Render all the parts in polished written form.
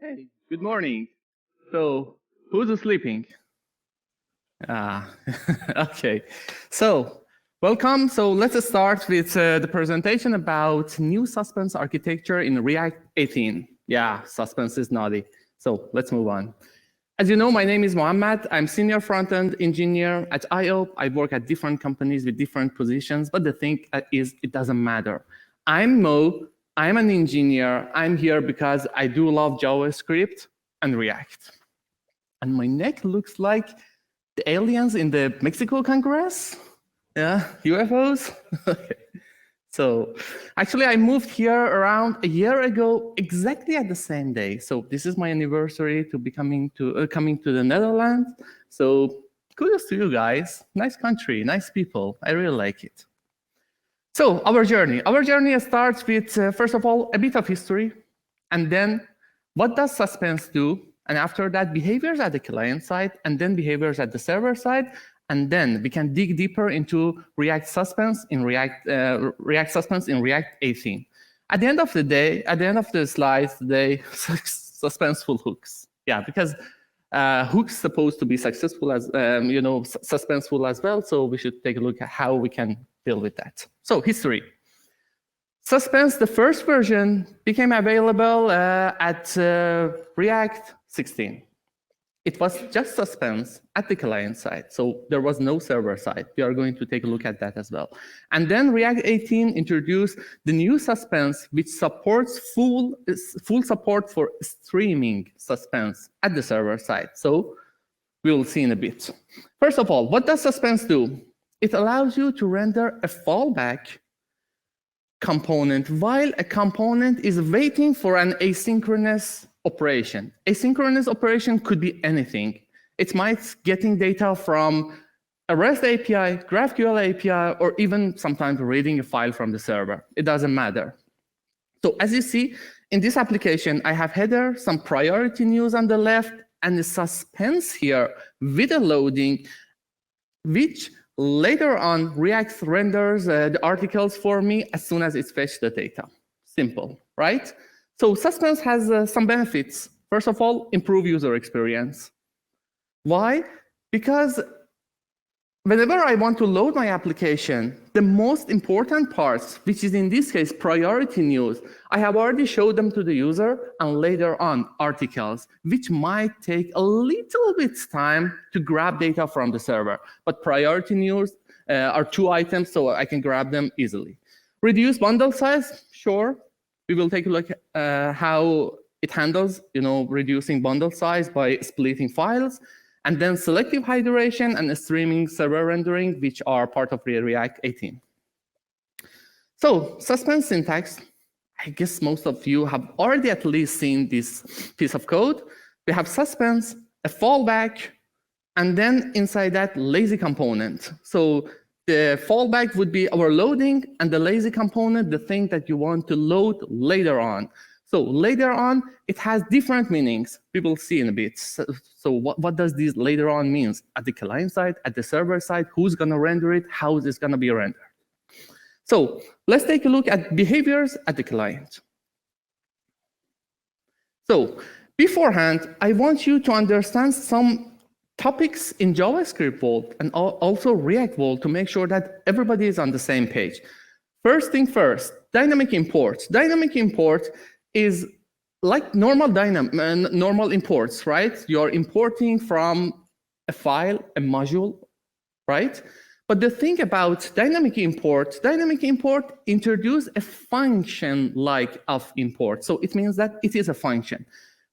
Hey, good morning. So, who's sleeping? Okay. So, welcome. So, let's start with the presentation about new suspense architecture in React 18. Yeah, suspense is naughty. So, let's move on. As you know, my name is Mohamad. I'm senior front-end engineer at IO. I work at different companies with different positions, but the thing is, it doesn't matter. I'm Mo. I'm an engineer. I'm here because I do love JavaScript and React. And my neck looks like the aliens in the Mexico Congress. Yeah, UFOs. Okay. So actually, I moved here around a year ago, exactly at the same day. So this is my anniversary to coming to the Netherlands. So kudos to you guys. Nice country, nice people. I really like it. So our journey. Our journey starts with, first of all, a bit of history, and then what does suspense do? And after that, behaviors at the client side, and then behaviors at the server side. And then we can dig deeper into React Suspense in React 18. At the end of the day, at the end of the slides, they suspenseful hooks. Yeah, because hooks supposed to be successful as suspenseful as well. So we should take a look at how we can deal with that. So history. Suspense, the first version, became available at React 16. It was just suspense at the client side, so there was no server side. We are going to take a look at that as well. And then React 18 introduced the new suspense, which supports full support for streaming suspense at the server side. So we will see in a bit. First of all, what does suspense do? It allows you to render a fallback component while a component is waiting for an asynchronous operation. Asynchronous operation could be anything. It might getting data from a REST API, GraphQL API, or even sometimes reading a file from the server. It doesn't matter. So as you see, in this application, I have header, some priority news on the left, and the suspense here with a loading, which later on React renders the articles for me as soon as it's fetched the data. Simple, right? So suspense has some benefits. First of all, improve user experience. Why? Because whenever I want to load my application, the most important parts, which is in this case priority news, I have already showed them to the user, and later on articles, which might take a little bit time to grab data from the server. But priority news are 2 items, so I can grab them easily. Reduce bundle size, sure. We will take a look at how it handles, reducing bundle size by splitting files, and then selective hydration and streaming server rendering, which are part of React 18. So suspense syntax, I guess most of you have already at least seen this piece of code. We have suspense, a fallback, and then inside that, lazy component. So the fallback would be our loading, and the lazy component, the thing that you want to load later on. So later on, it has different meanings. We will see in a bit. So what does this later on means? At the client side, at the server side, who's going to render it? How is this going to be rendered? So let's take a look at behaviors at the client. So beforehand, I want you to understand some topics in JavaScript world and also React world to make sure that everybody is on the same page. First thing first, dynamic import. Dynamic import is like normal imports, right? You're importing from a file, a module, right? But the thing about dynamic import introduces a function like of import. So it means that it is a function.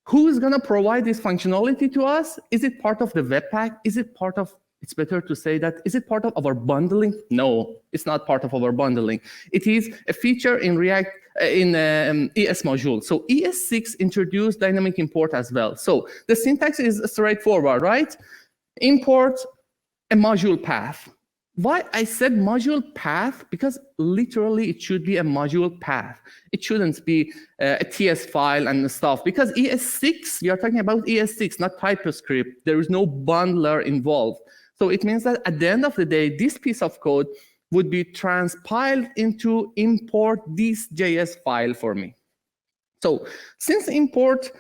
Who is going to provide this functionality to us? Is it part of the Webpack? Is it part of, it's better to say that, is it part of our bundling? No, it's not part of our bundling. It is a feature in React, in ES module. So ES6 introduced dynamic import as well. So the syntax is straightforward, right? Import a module path. Why I said module path? Because literally it should be a module path. It shouldn't be a TS file and stuff. Because ES6, we are talking about ES6, not TypeScript. There is no bundler involved. So it means that at the end of the day, this piece of code would be transpiled into import this JS file for me. So since import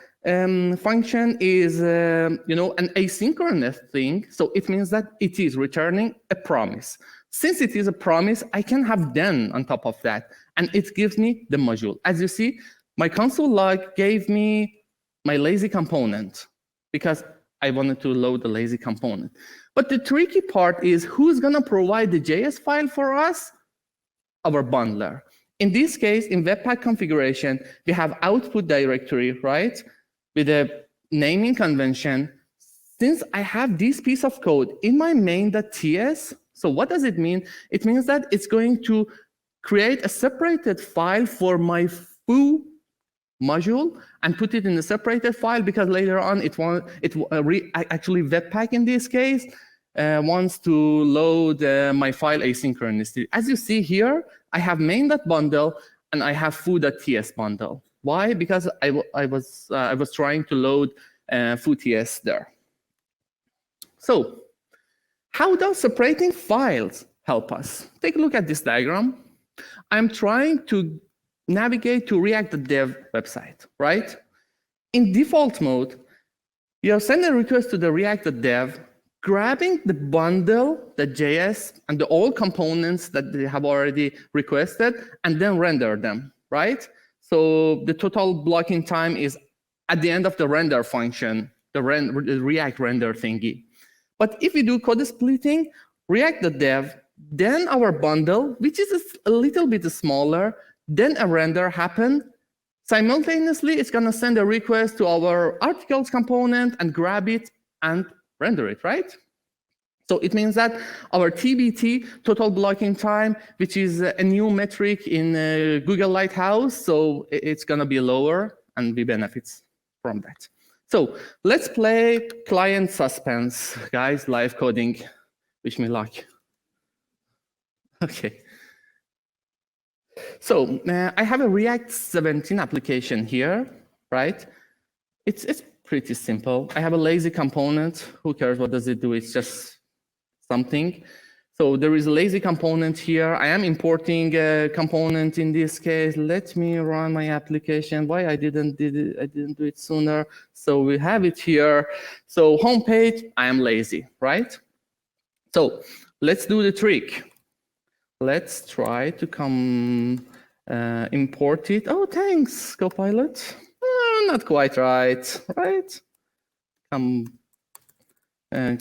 function is an asynchronous thing, so it means that it is returning a promise. Since it is a promise, I can have then on top of that, and it gives me the module. As you see, my console log gave me my lazy component because I wanted to load the lazy component. But the tricky part is who's going to provide the JS file for us? Our bundler. In this case, in Webpack configuration, we have output directory, right? With a naming convention. Since I have this piece of code in my main.ts, so what does it mean? It means that it's going to create a separated file for my foo module and put it in a separated file because later on actually Webpack in this case wants to load my file asynchronously. As you see here, I have main.bundle and I have foo.ts bundle. Why? Because I was trying to load foo.ts there. So how does separating files help us? Take a look at this diagram. I'm trying to navigate to react.dev website, right? In default mode, you send a request to the react.dev, grabbing the bundle, the JS, and the all components that they have already requested, and then render them, right? So the total blocking time is at the end of the render function, the React render thingy. But if we do code splitting, react.dev, then our bundle, which is a little bit smaller, then a render happen. Simultaneously, it's going to send a request to our articles component and grab it and render it, right? So it means that our TBT, total blocking time, which is a new metric in Google Lighthouse, so it's going to be lower, and we benefit from that. So let's play client suspense, guys, live coding. Wish me luck. OK. So I have a React 17 application here, right? It's pretty simple. I have a lazy component. Who cares? What does it do? It's just something. So there is a lazy component here. I am importing a component in this case. Let me run my application. Why I didn't do it sooner? So we have it here. So homepage, I am lazy, right? So let's do the trick. Let's try to import it. Oh, thanks, Copilot. Not quite right, right?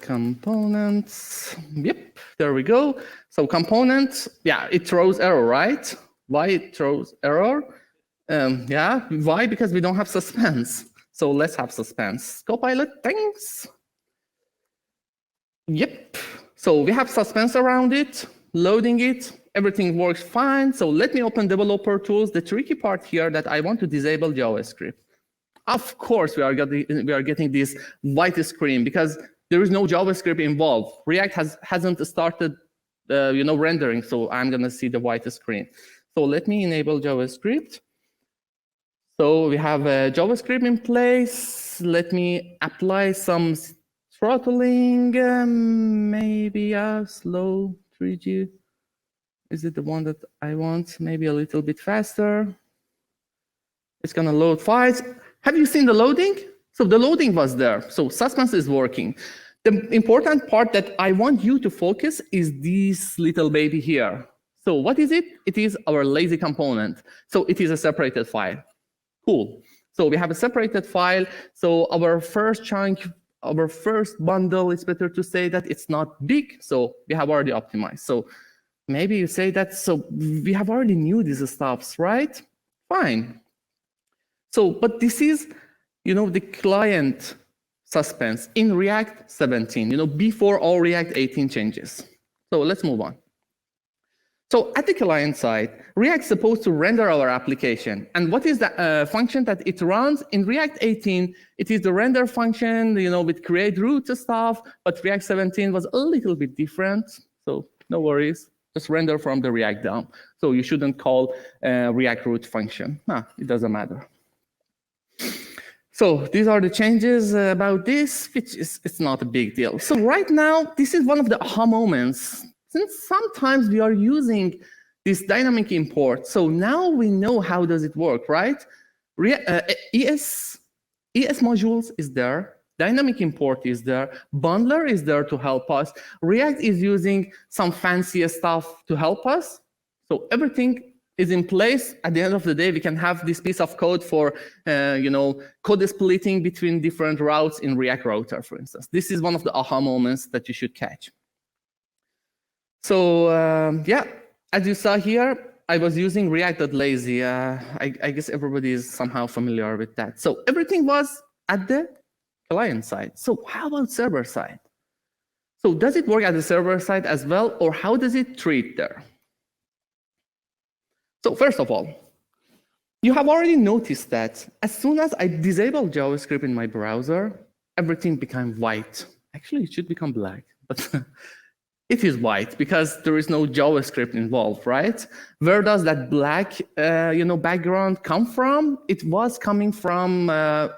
Components. Yep, there we go. So components, yeah, it throws error, right? Why it throws error? Yeah, why? Because we don't have suspense. So let's have suspense. Copilot, thanks. Yep. So we have suspense around it. Loading it, everything works fine. So let me open developer tools. The tricky part here that I want to disable JavaScript. Of course, we are getting this white screen because there is no JavaScript involved. React hasn't started rendering, so I'm going to see the white screen. So let me enable JavaScript. So we have JavaScript in place. Let me apply some throttling, maybe a slow 3G. Is it the one that I want? Maybe a little bit faster. It's going to load files. Have you seen the loading? So the loading was there. So suspense is working. The important part that I want you to focus is this little baby here. So what is it? It is our lazy component. So it is a separated file. Cool. So we have a separated file. So our first chunk, our first bundle, it's better to say that it's not big. So we have already optimized. So maybe you say that, so we have already knew these stuffs, right? Fine. So, but this is, the client suspense in React 17, before all React 18 changes. So let's move on. So at the client side, React's supposed to render our application. And what is the function that it runs? In React 18, it is the render function, with create root stuff, but React 17 was a little bit different. So no worries, just render from the React DOM. So you shouldn't call React root function. It doesn't matter. So these are the changes about this, which it's not a big deal. So right now, this is one of the aha moments. Since sometimes we are using this dynamic import, so now we know how does it work, right? ES ES modules is there. Dynamic import is there. Bundler is there to help us. React is using some fancy stuff to help us. So everything is in place. At the end of the day, we can have this piece of code for code splitting between different routes in React Router, for instance. This is one of the aha moments that you should catch. So yeah, as you saw here, I was using react.lazy. I guess everybody is somehow familiar with that. So everything was at the client side. So how about server side? So does it work at the server side as well, or how does it treat there? So first of all, you have already noticed that as soon as I disable JavaScript in my browser, everything became white. Actually, it should become black, but it is white because there is no JavaScript involved, right? Where does that black background come from? It was coming from a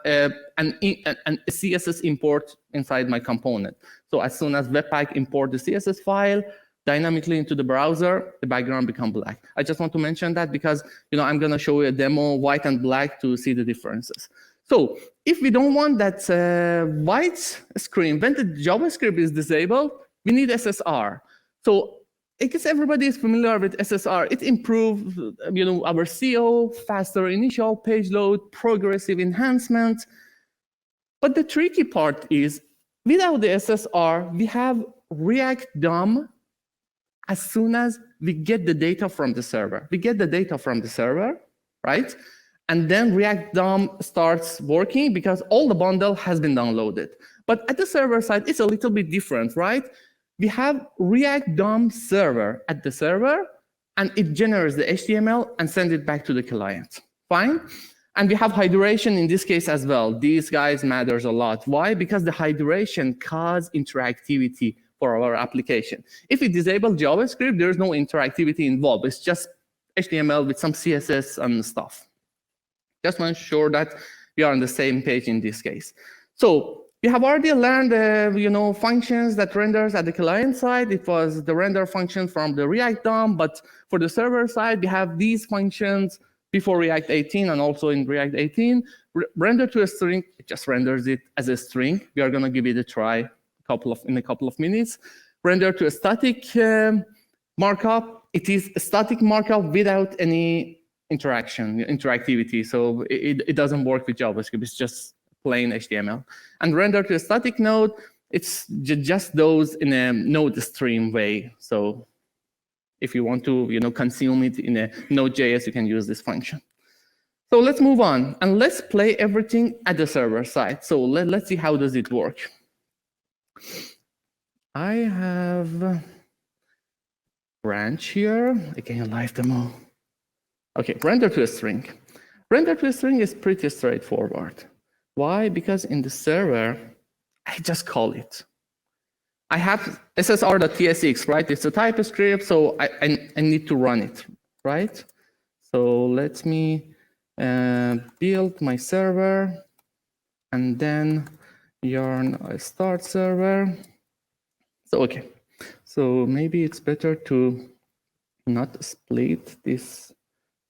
CSS import inside my component. So as soon as Webpack import the CSS file dynamically into the browser, the background becomes black. I just want to mention that because I'm going to show you a demo white and black to see the differences. So if we don't want that white screen when the JavaScript is disabled, we need SSR. So I guess everybody is familiar with SSR. It improves our SEO, faster initial page load, progressive enhancement. But the tricky part is without the SSR, we have React DOM as soon as we get the data from the server. We get the data from the server, right? And then React DOM starts working because all the bundle has been downloaded. But at the server side, it's a little bit different, right? We have React DOM server at the server, and it generates the HTML and sends it back to the client. Fine? And we have hydration in this case as well. These guys matters a lot. Why? Because the hydration causes interactivity for our application. If we disable JavaScript, there's no interactivity involved. It's just HTML with some CSS and stuff. Just want to ensure that we are on the same page in this case. So we have already learned functions that renders at the client side. It was the render function from the React DOM, but for the server side, we have these functions before React 18 and also in React 18. Render to a string, it just renders it as a string. We are going to give it a try in a couple of minutes. Render to a static markup. It is a static markup without any interactivity. So it doesn't work with JavaScript. It's just plain HTML. And render to a static node, it's just those in a node stream way. So if you want to consume it in a Node.js, you can use this function. So let's move on and let's play everything at the server side. So let's see how does it work. I have branch here. Again, live demo. Okay, render to a string. Render to a string is pretty straightforward. Why? Because in the server, I just call it. I have ssr.tsx, right? It's a TypeScript, so I need to run it, right? So let me build my server, and then yarn start server. So okay, so maybe it's better to not split this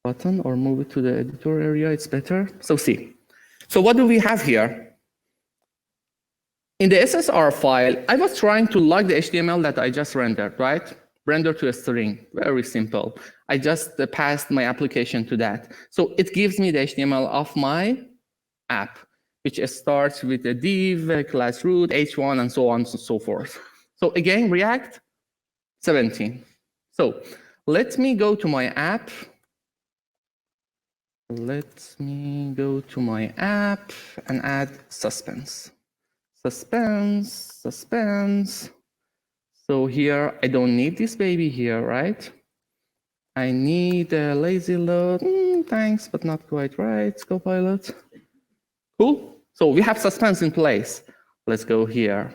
button or move it to the editor area. It's better. So see. So what do we have here? In the SSR file, I was trying to log the HTML that I just rendered, right? Render to a string, very simple. I just passed my application to that. So it gives me the HTML of my app, which starts with a div, class root, h1, and so on and so forth. So again, React 17. So let me go to my app. Let me go to my app and add suspense. Suspense. So here, I don't need this baby here, right? I need a lazy load. Thanks, but not quite right. Copilot. Cool. So we have suspense in place. Let's go here.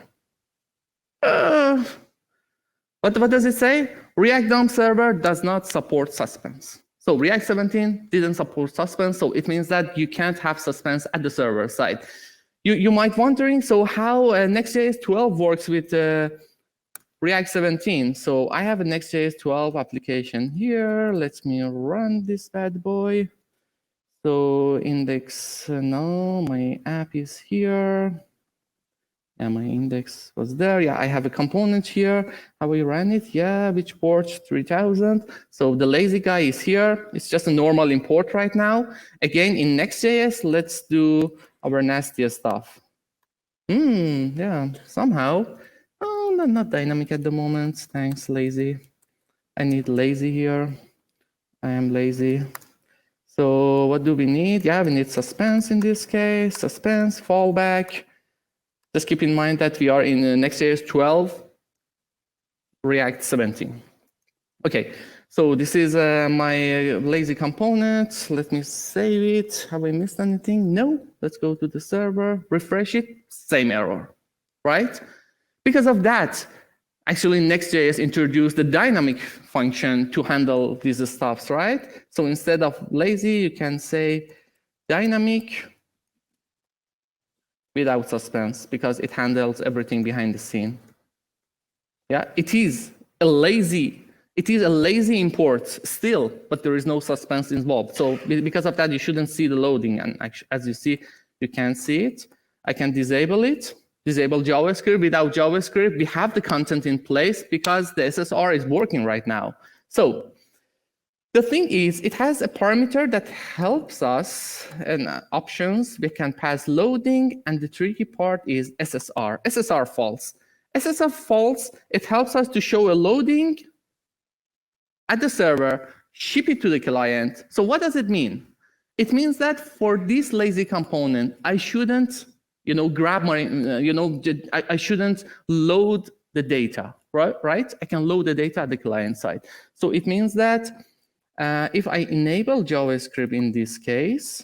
What does it say? React DOM server does not support suspense. So React 17 didn't support suspense, so it means that you can't have suspense at the server side. You might wondering, so how Next.js 12 works with React 17? So I have a Next.js 12 application here. Let me run this bad boy. So index, no, my app is here. Yeah, my index was there. Yeah, I have a component here. How we run it? Yeah, which port? 3000. So the lazy guy is here. It's just a normal import right now. Again, in Next.js, let's do our nastiest stuff. Yeah, somehow. Oh, not dynamic at the moment. Thanks, lazy. I need lazy here. I am lazy. So what do we need? Yeah, we need suspense in this case. Suspense, fallback. Just keep in mind that we are in Next.js 12, React 17. Okay, so this is my lazy component. Let me save it. Have I missed anything? No. Let's go to the server, refresh it, same error, right? Because of that, actually Next.js introduced the dynamic function to handle these stuffs, right? So instead of lazy, you can say dynamic without suspense, because it handles everything behind the scene. Yeah, it is a lazy import still, but there is no suspense involved. So because of that, you shouldn't see the loading. And actually, as you see, you can see it. I can disable it, disable JavaScript. Without JavaScript, we have the content in place because the SSR is working right now. So the thing is, it has a parameter that helps us, and options. We can pass loading, and the tricky part is SSR. SSR false. SSR false, it helps us to show a loading at the server, ship it to the client. So what does it mean? It means that for this lazy component, I shouldn't, grab my, I shouldn't load the data, right? I can load the data at the client side. So it means that if I enable JavaScript in this case,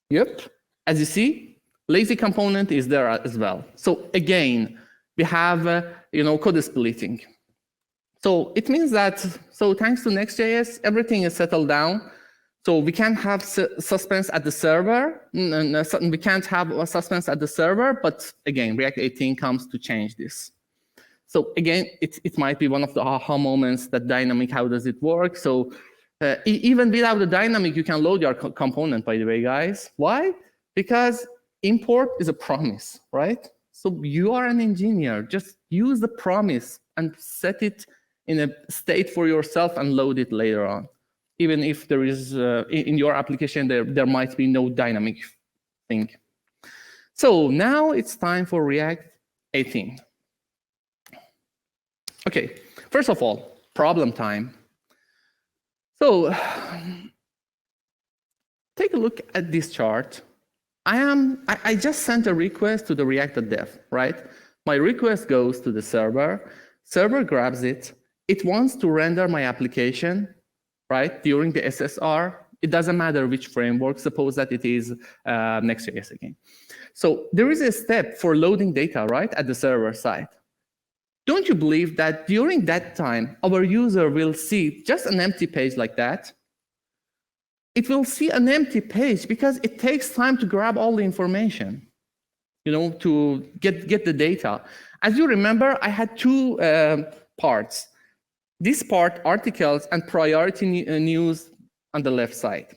yep, as you see, lazy component is there as well. So again, we have code splitting. So it means that, so thanks to Next.js, everything is settled down. So we can't have suspense at the server. We can't have a suspense at the server, but again, React 18 comes to change this. So again, it might be one of the aha moments that dynamic, how does it work? So even without the dynamic, you can load your component, by the way, guys. Why? Because import is a promise, right? So you are an engineer, just use the promise and set it in a state for yourself and load it later on. Even if there is, in your application, there might be no dynamic thing. So now it's time for React 18. Okay, first of all, problem time. So take a look at this chart. I just sent a request to the react.dev, right? My request goes to the server. Server grabs it. It wants to render my application, right, during the SSR. It doesn't matter which framework. Suppose that it is Next.js again. So there is a step for loading data, right, at the server side. Don't you believe that during that time, our user will see just an empty page like that? It will see an empty page because it takes time to grab all the information, to get the data. As you remember, I had two parts. This part, articles and priority news on the left side.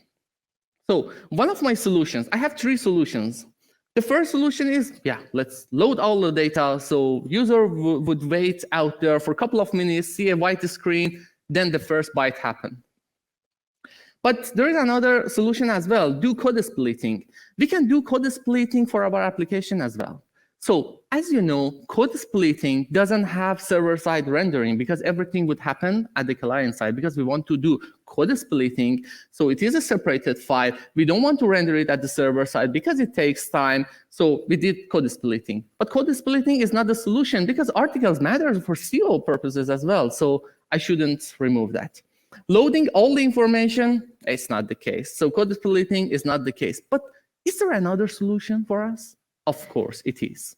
So one of my solutions, I have three solutions. The first solution is, yeah, let's load all the data. So user would wait out there for a couple of minutes, see a white screen, then the first byte happen. But there is another solution as well, do code splitting. We can do code splitting for our application as well. So as you know, code splitting doesn't have server-side rendering because everything would happen at the client side because we want to do code splitting. So it is a separated file. We don't want to render it at the server side because it takes time. So we did code splitting. But code splitting is not the solution because articles matter for SEO purposes as well. So I shouldn't remove that. Loading all the information, it's not the case. So code splitting is not the case. But is there another solution for us? Of course, it is.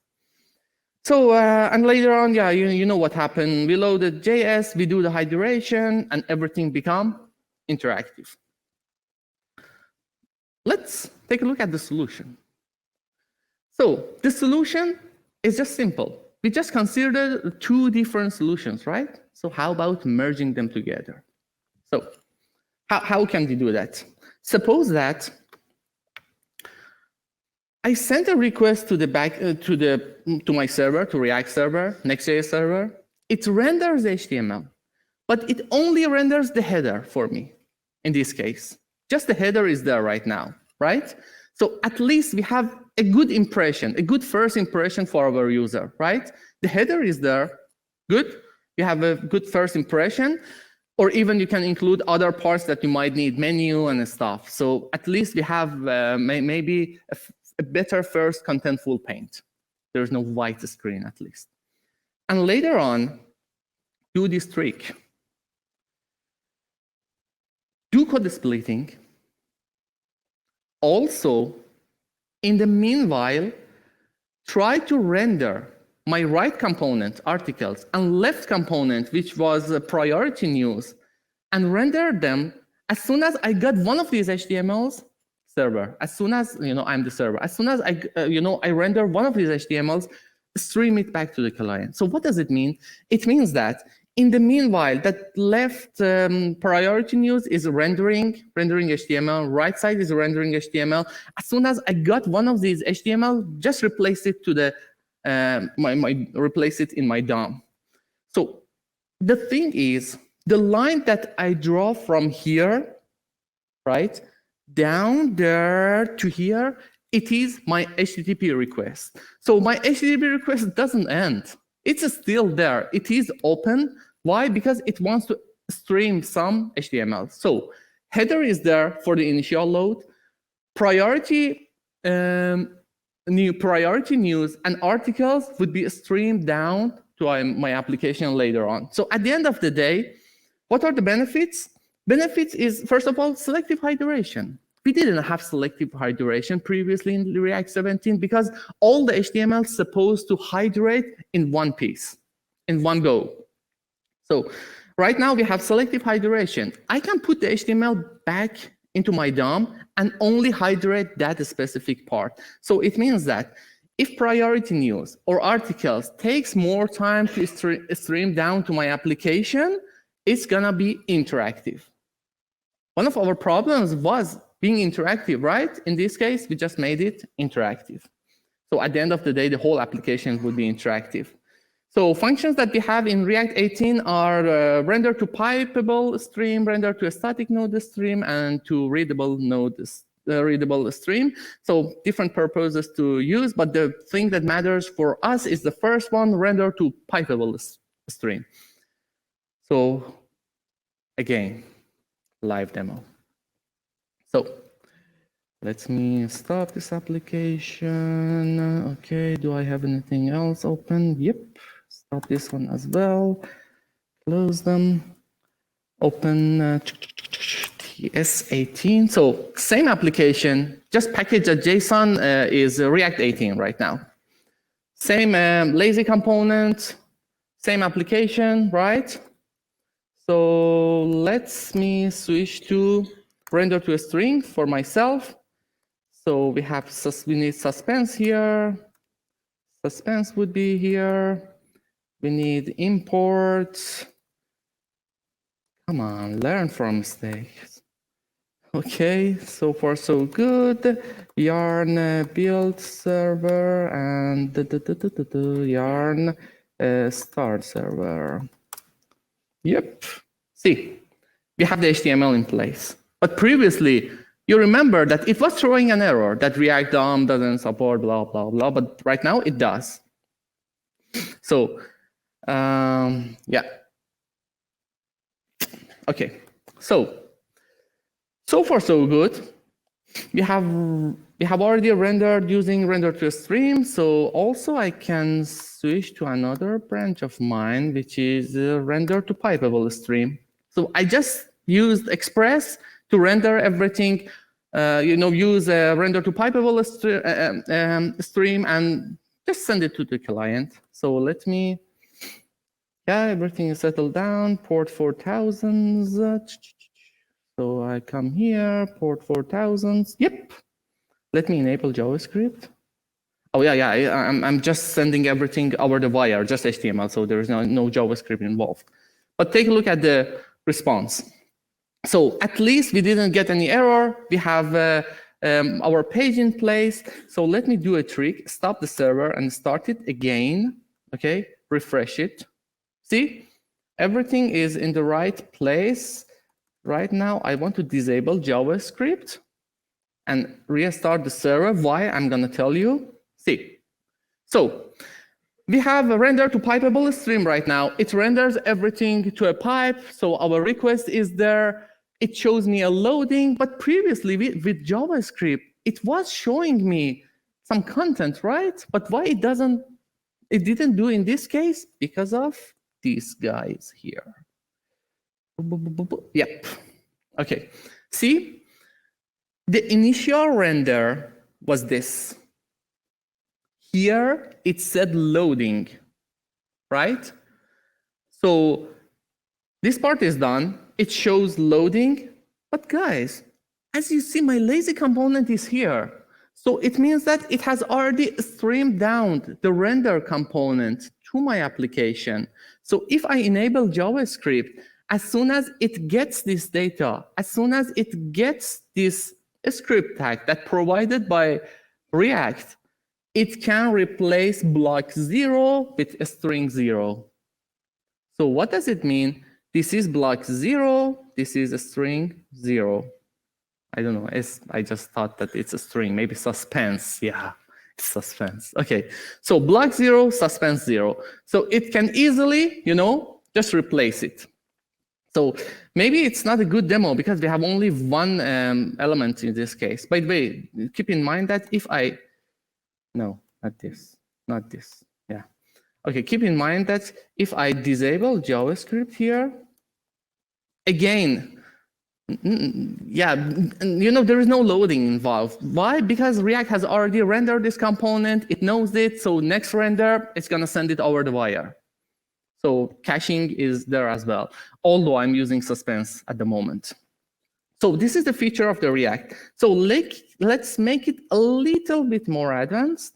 So, and later on, yeah, you know what happened. We loaded JS, we do the hydration, and everything become interactive. Let's take a look at the solution. So the solution is just simple. We just considered two different solutions, right? So how about merging them together? So how can we do that? Suppose that I sent a request to the to my server, to React server, Next.js server. It renders HTML, but it only renders the header for me in this case. Just the header is there right now, right? So at least we have a good impression, a good first impression for our user, right? The header is there, good. You have a good first impression, or even you can include other parts that you might need, menu and stuff. So at least we have maybe a better first contentful paint. There's no white screen at least. And later on, do this trick. Do code splitting. Also, in the meanwhile, try to render my right component, articles, and left component, which was priority news, and render them as soon as I got one of these HTMLs, server. As soon as I'm the server. As soon as I render one of these HTMLs, stream it back to the client. So what does it mean? It means that in the meanwhile, that left priority news is rendering HTML, right side is rendering HTML. As soon as I got one of these HTML, just replace it to the replace it in my DOM. So the thing is, the line that I draw from here, right, down there to here, it is my HTTP request. So my HTTP request doesn't end. It's still there. It is open. Why? Because it wants to stream some HTML. So header is there for the initial load. Priority news and articles would be streamed down to my application later on. So at the end of the day, what are the benefits? Benefits is, first of all, selective hydration. We didn't have selective hydration previously in React 17 because all the HTML is supposed to hydrate in one piece, in one go. So right now we have selective hydration. I can put the HTML back into my DOM and only hydrate that specific part. So it means that if priority news or articles takes more time to stream down to my application, it's gonna be interactive. One of our problems was being interactive, right? In this case, we just made it interactive. So at the end of the day, the whole application would be interactive. So functions that we have in React 18 are render to pipeable stream, render to a static node stream, and to readable node readable stream. So different purposes to use, but the thing that matters for us is the first one, render to pipeable stream. So again, live demo. So let me stop this application. Okay, do I have anything else open? Yep, stop this one as well. Close them. Open TS18. So same application, just package.json is React 18 right now. Same lazy component, same application, right? So let me switch to render to a string for myself. So we need suspense here. Suspense would be here. We need import. Come on, learn from mistakes. Okay, so far so good. Yarn build server and yarn start server. Yep. See, we have the HTML in place. But previously, you remember that it was throwing an error that React DOM doesn't support, blah, blah, blah. But right now, it does. So, yeah. Okay. So far so good. We have already rendered using render to a stream. So also I can switch to another branch of mine, which is render to pipeable stream. So I just used Express to render everything, use a render to pipeable stream and just send it to the client. So let me, yeah, everything is settled down, port 4000. So I come here, port 4000. Yep. Let me enable JavaScript. Oh yeah, I'm just sending everything over the wire, just HTML, so there is no JavaScript involved. But take a look at the response. So at least we didn't get any error. We have our page in place. So let me do a trick. Stop the server and start it again. Okay, refresh it. See, everything is in the right place. Right now, I want to disable JavaScript and restart the server. Why? I'm going to tell you. See, so we have a render to pipeable stream right now. It renders everything to a pipe. So our request is there. It shows me a loading. But previously with JavaScript, it was showing me some content, right? But why it didn't do in this case? Because of these guys here. Yep. Okay. See, the initial render was this. Here, it said loading, right? So this part is done. It shows loading. But guys, as you see, my lazy component is here. So it means that it has already streamed down the render component to my application. So if I enable JavaScript, as soon as it gets this data, as soon as it gets this script tag that provided by React, it can replace block 0 with a string 0. So what does it mean? This is block 0, this is a string 0. I don't know, I just thought that it's a string, maybe suspense, yeah, it's suspense. Okay, so block 0, suspense 0. So it can easily, just replace it. So maybe it's not a good demo because we have only one element in this case. By the way, keep in mind that if no, not this, yeah. Okay, keep in mind that if I disable JavaScript here, again, yeah, there is no loading involved. Why? Because React has already rendered this component, it knows it, so next render, it's gonna send it over the wire. So caching is there as well, although I'm using Suspense at the moment. So this is the feature of the React. So let's make it a little bit more advanced.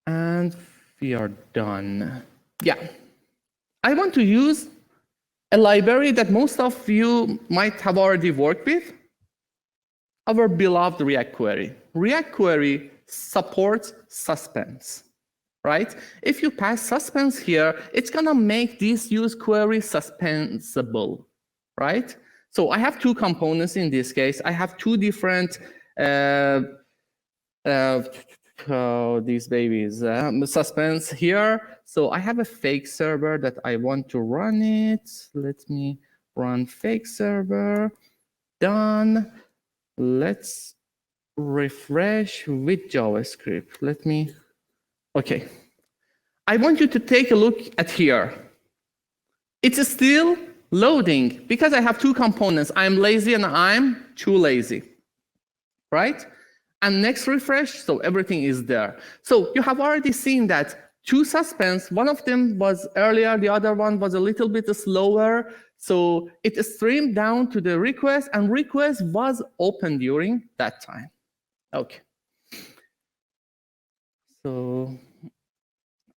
And we are done. Yeah. I want to use a library that most of you might have already worked with, our beloved React query. React query supports suspense, right? If you pass suspense here, it's going to make this use query suspensible, right? So I have two components in this case. I have two different these babies, suspense here. So I have a fake server that I want to run it. Let me run fake server. Done. Let's refresh with JavaScript. Okay. I want you to take a look at here. It's still loading because I have two components. I'm lazy and I'm too lazy, right? And next refresh, so everything is there. So you have already seen that two suspense, one of them was earlier, the other one was a little bit slower. So it streamed down to the request, and request was open during that time. Okay. So,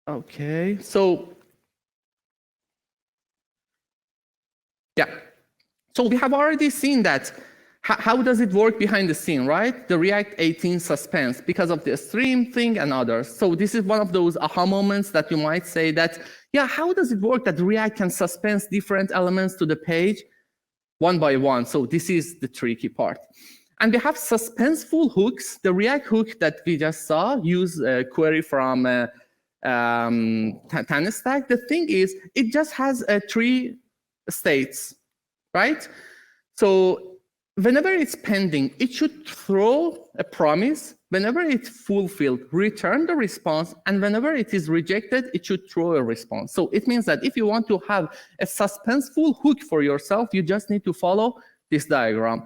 okay. So, yeah. So we have already seen that. How does it work behind the scene, right? The React 18 suspense because of the stream thing and others. So this is one of those aha moments that you might say that, yeah, how does it work that React can suspense different elements to the page one by one? So this is the tricky part. And we have suspenseful hooks. The React hook that we just saw use a query from JAMstack. The thing is, it just has 3 states, right? So whenever it's pending, it should throw a promise. Whenever it's fulfilled, return the response. And whenever it is rejected, it should throw a response. So it means that if you want to have a suspenseful hook for yourself, you just need to follow this diagram.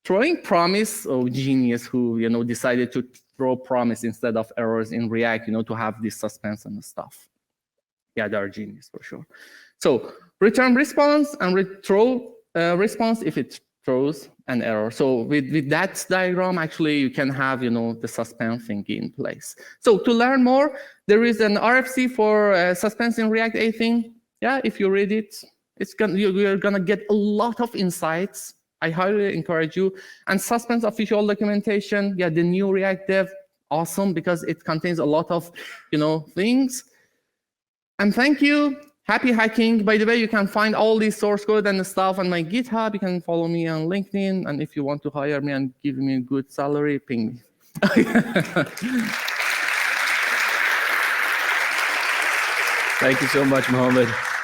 Throwing promise, oh, genius who decided to throw promise instead of errors in React, to have this suspense and stuff. Yeah, they're genius for sure. So return response and throw response if it throws an error. So with that diagram, actually, you can have the suspense thing in place. So to learn more, there is an RFC for suspense in React 18. yeah, if you read it, you're gonna get a lot of insights. I highly encourage you. And Suspense official documentation, yeah, the new React Dev, awesome, because it contains a lot of, things. And thank you. Happy hacking. By the way, you can find all these source code and stuff on my GitHub. You can follow me on LinkedIn. And if you want to hire me and give me a good salary, ping me. Thank you so much, Mohamad.